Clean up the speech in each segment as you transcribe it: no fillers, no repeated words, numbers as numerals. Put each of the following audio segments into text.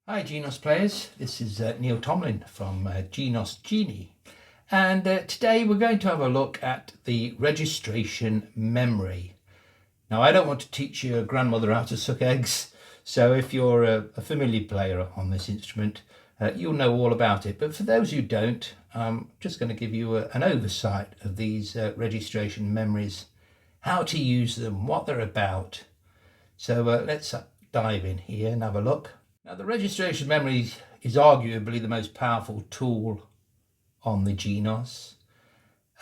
Hi Genos players, this is Neil Tomlin from Genos Genie, and today we're going to have a look at the registration memory. Now I don't want to teach your grandmother how to suck eggs, so if you're a familiar player on this instrument you'll know all about it, but for those who don't, I'm just going to give you an oversight of these registration memories, how to use them, what they're about. So let's dive in here and have a look. Now, the registration memory is arguably the most powerful tool on the Genos.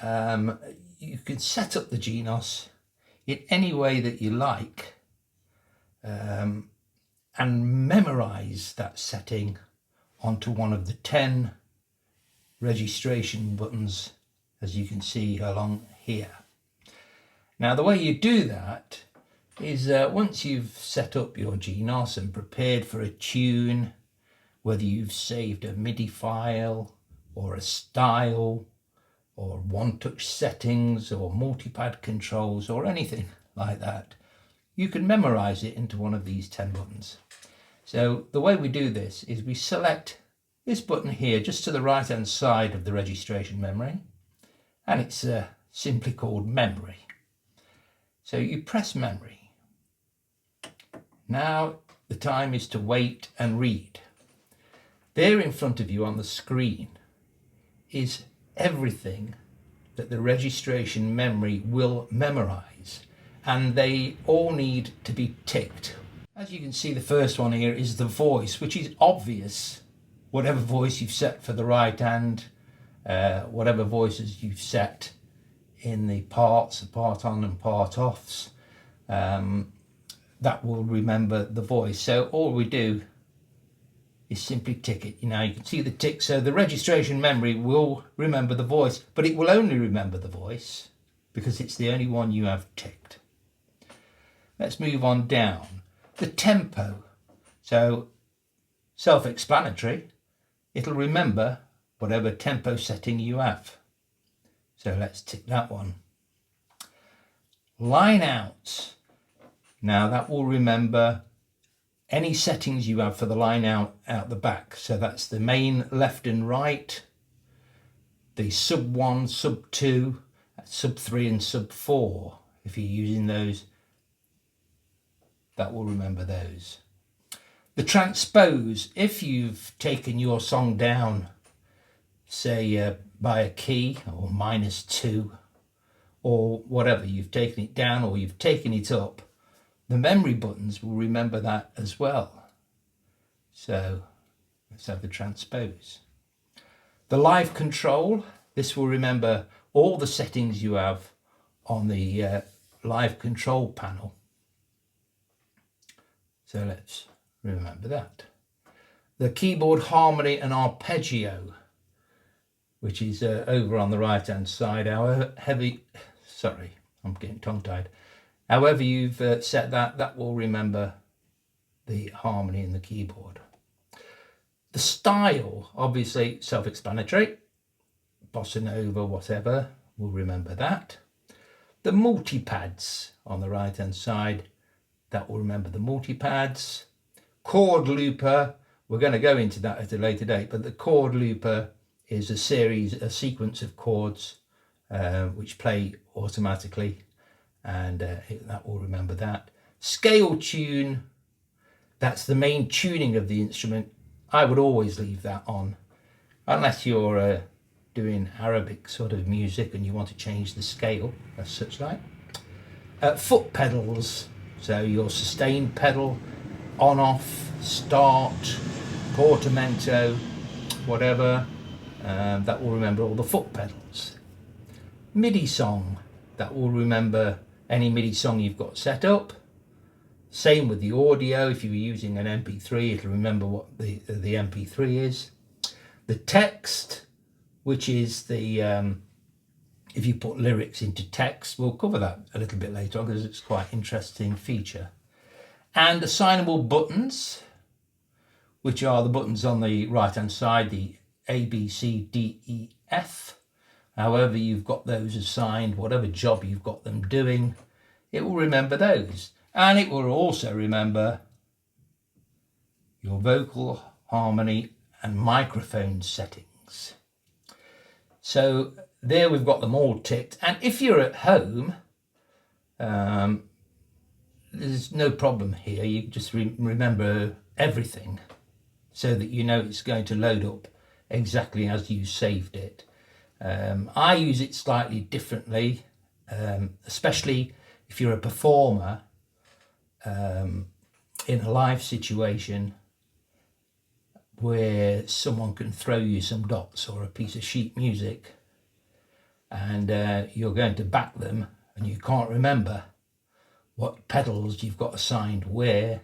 You can set up the Genos in any way that you like and memorize that setting onto one of the 10 registration buttons, as you can see along here. Now, the way you do that is once you've set up your Genos and prepared for a tune, whether you've saved a MIDI file or a style or one-touch settings or multipad controls or anything like that, you can memorize it into one of these 10 buttons. So the way we do this is we select this button here just to the right hand side of the registration memory, and it's simply called memory. So you press memory. Now the time is to wait and read. There in front of you on the screen is everything that the registration memory will memorize, and they all need to be ticked. As you can see, the first one here is the voice, which is obvious. Whatever voice you've set for the right hand, whatever voices you've set in the parts, the part on and part offs, that will remember the voice. So all we do is simply tick it. You can see the tick. So the registration memory will remember the voice, but it will only remember the voice because it's the only one you have ticked. Let's move on down. The tempo. So self-explanatory. It'll remember whatever tempo setting you have. So let's tick that one. Line outs. Now that will remember any settings you have for the line out the back. So that's the main left and right, the sub 1, sub 2, sub 3 and sub 4. If you're using those, that will remember those. The transpose, if you've taken your song down, say by a key or -2 or whatever, you've taken it down or you've taken it up, the memory buttons will remember that as well. So let's have the transpose. The live control, this will remember all the settings you have on the live control panel. So let's remember that. The keyboard harmony and arpeggio, which is over on the right hand side. I'm getting tongue tied. However you've set that, that will remember the harmony in the keyboard. The style, obviously self-explanatory. Bossa Nova, whatever, will remember that. The multipads on the right hand side, that will remember the multipads. Chord looper, we're going to go into that at a later date, but the chord looper is a sequence of chords which play automatically, and that will remember that. Scale tune, that's the main tuning of the instrument. I would always leave that on, unless you're doing Arabic sort of music and you want to change the scale as such like. Foot pedals, so your sustain pedal, on off, start, portamento, whatever, that will remember all the foot pedals. MIDI song, that will remember any MIDI song you've got set up. Same with the audio. If you were using an MP3, it'll remember what the MP3 is. The text, which is the if you put lyrics into text, we'll cover that a little bit later on because it's quite an interesting feature. And assignable buttons, which are the buttons on the right hand side, the A, B, C, D, E, F. However you've got those assigned, whatever job you've got them doing, it will remember those. And it will also remember your vocal harmony and microphone settings. So there we've got them all ticked, and if you're at home, there's no problem here. You just remember everything so that you know it's going to load up exactly as you saved it. I use it slightly differently, especially if you're a performer in a live situation where someone can throw you some dots or a piece of sheet music, and you're going to back them and you can't remember what pedals you've got assigned where,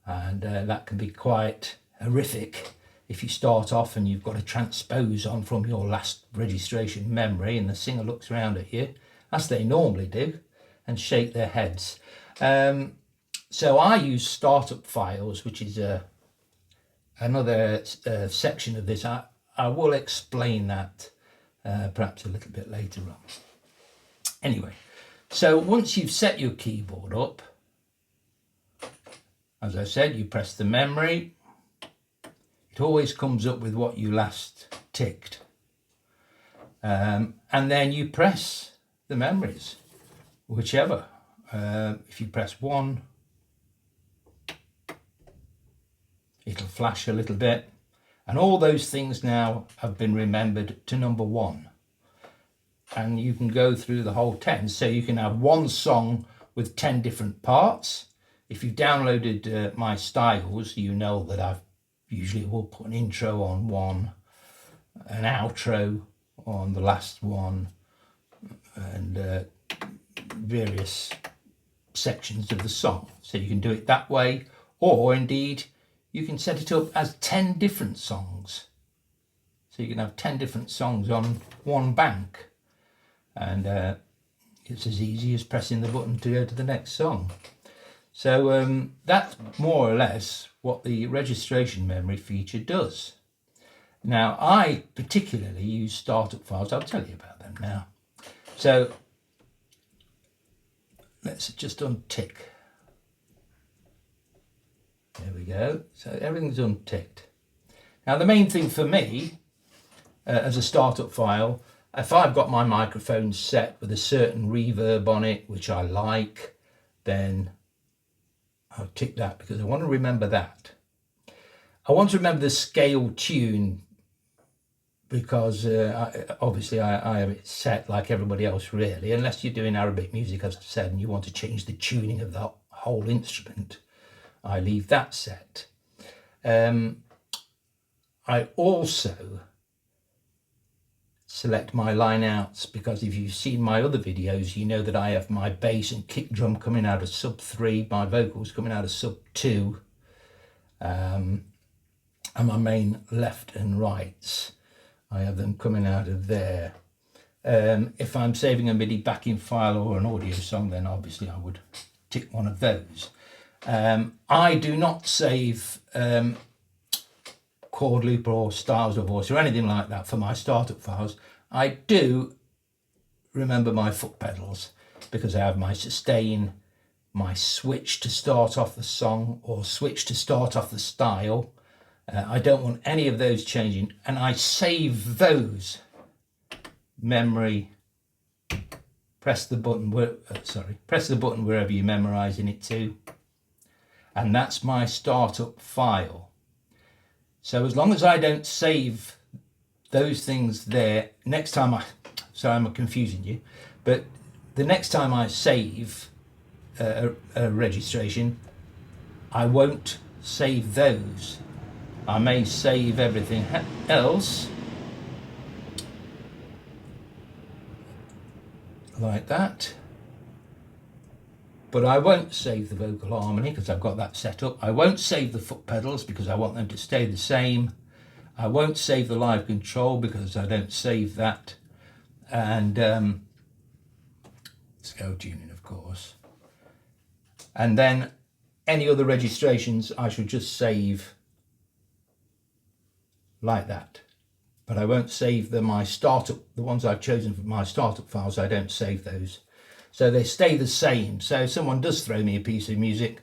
and that can be quite horrific if you start off and you've got to transpose on from your last registration memory and the singer looks around at you, as they normally do, and shake their heads. So I use startup files, which is another section of this. I will explain that perhaps a little bit later on. Anyway, so once you've set your keyboard up, as I said, you press the memory. It always comes up with what you last ticked. And then you press the memories, whichever. If you press 1, it'll flash a little bit. And all those things now have been remembered to number 1. And you can go through the whole 10. So you can have one song with 10 different parts. If you've downloaded my styles, you know that I've usually will put an intro on one, an outro on the last one, and various sections of the song. So you can do it that way, or indeed you can set it up as 10 different songs. So you can have 10 different songs on one bank, and it's as easy as pressing the button to go to the next song. So that's more or less what the registration memory feature does. Now, I particularly use startup files. I'll tell you about them now. So let's just untick. There we go. So everything's unticked. Now, the main thing for me as a startup file, if I've got my microphone set with a certain reverb on it, which I like, then I'll tick that because I want to remember that. I want to remember the scale tune because obviously I have it set like everybody else really, unless you're doing Arabic music, as I said, and you want to change the tuning of the whole instrument. I leave that set. I also select my line outs because if you've seen my other videos, you know that I have my bass and kick drum coming out of sub 3, my vocals coming out of sub 2, and my main left and rights, I have them coming out of there. If I'm saving a MIDI backing file or an audio song, then obviously I would tick one of those. I do not save chord loop or styles of voice or anything like that for my startup files. I do remember my foot pedals because I have my sustain, my switch to start off the song or switch to start off the style. I don't want any of those changing, and I save those memory. Press the button wherever you're memorizing it to, and that's my startup file. So as long as I don't save those things there, next time sorry I'm confusing you, but the next time I save a registration, I won't save those. I may save everything else, like that, but I won't save the vocal harmony because I've got that set up. I won't save the foot pedals because I want them to stay the same. I won't save the live control because I don't save that. And scale tuning, of course. And then any other registrations I should just save like that. But I won't save the ones I've chosen for my startup files, I don't save those. So they stay the same. So if someone does throw me a piece of music,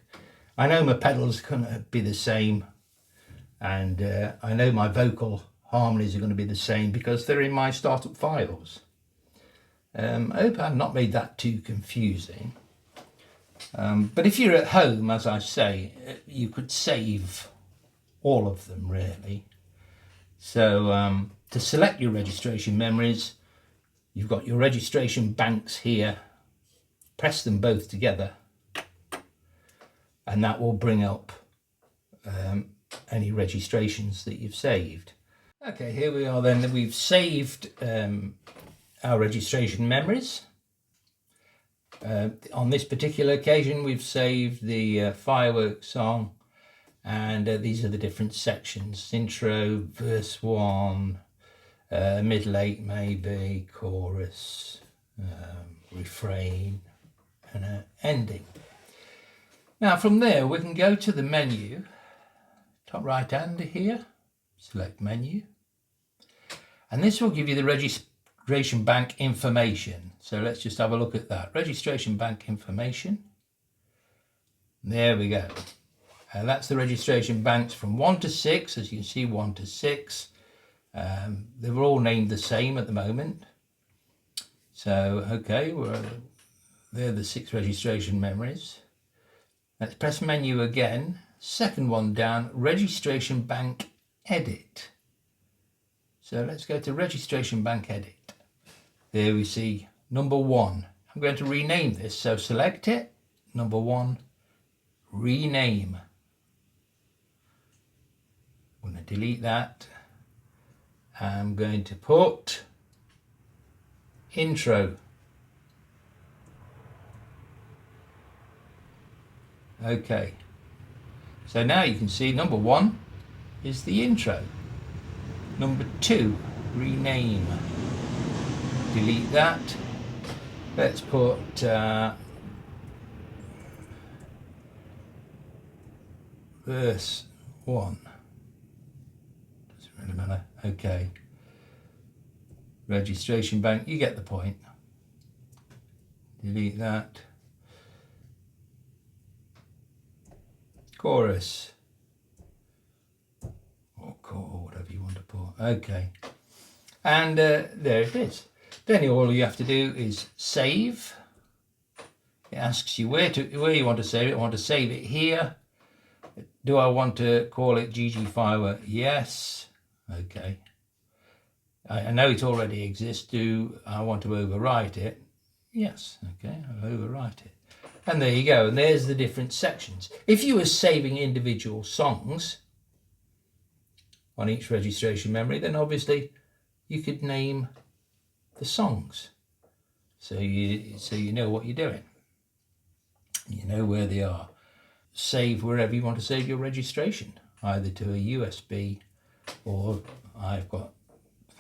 I know my pedals can't be the same. And I know my vocal harmonies are going to be the same because they're in my startup files. I hope I've not made that too confusing. But if you're at home, as I say, you could save all of them really. So to select your registration memories, you've got your registration banks here. Press them both together and that will bring up any registrations that you've saved. Okay, here we are then. We've saved our registration memories. On this particular occasion we've saved the fireworks song, and these are the different sections: intro, verse 1, middle 8 maybe, chorus, refrain and ending. Now from there we can go to the menu, top right hand here, select menu, and this will give you the registration bank information. So let's just have a look at that. Registration bank information. There we go. That's the registration banks from 1 to 6, as you can see, 1 to 6. They were all named the same at the moment. So, okay, they're the 6 registration memories. Let's press menu again. Second one down, registration bank edit. So let's go to registration bank edit. There we see number 1. I'm going to rename this, so select it, number 1, rename. I'm going to delete that. I'm going to put intro. Okay, so now you can see number 1 is the intro. Number 2, rename. Delete that. Let's put verse 1. Doesn't really matter. Okay. Registration bank, you get the point. Delete that. Chorus. Or whatever you want to put. Okay. And there it is. Then all you have to do is save. It asks you where you want to save it. I want to save it here. Do I want to call it GG Firework? Yes. Okay. I know it already exists. Do I want to overwrite it? Yes. Okay, I'll overwrite it. And there you go. And there's the different sections. If you were saving individual songs on each registration memory, then obviously you could name the songs. So you know what you're doing. You know where they are. Save wherever you want to save your registration, either to a USB, or I've got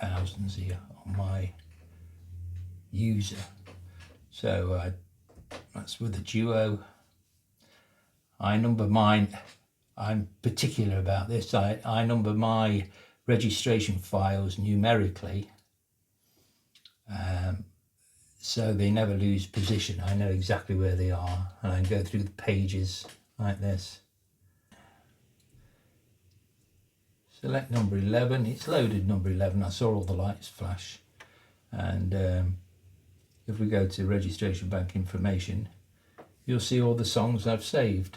thousands here on my user. So that's with the Duo. I number mine. I'm particular about this. I number my registration files numerically, so they never lose position. I know exactly where they are, and I can go through the pages like this. Select number 11. It's loaded number 11. I saw all the lights flash. And if we go to registration bank information, you'll see all the songs I've saved.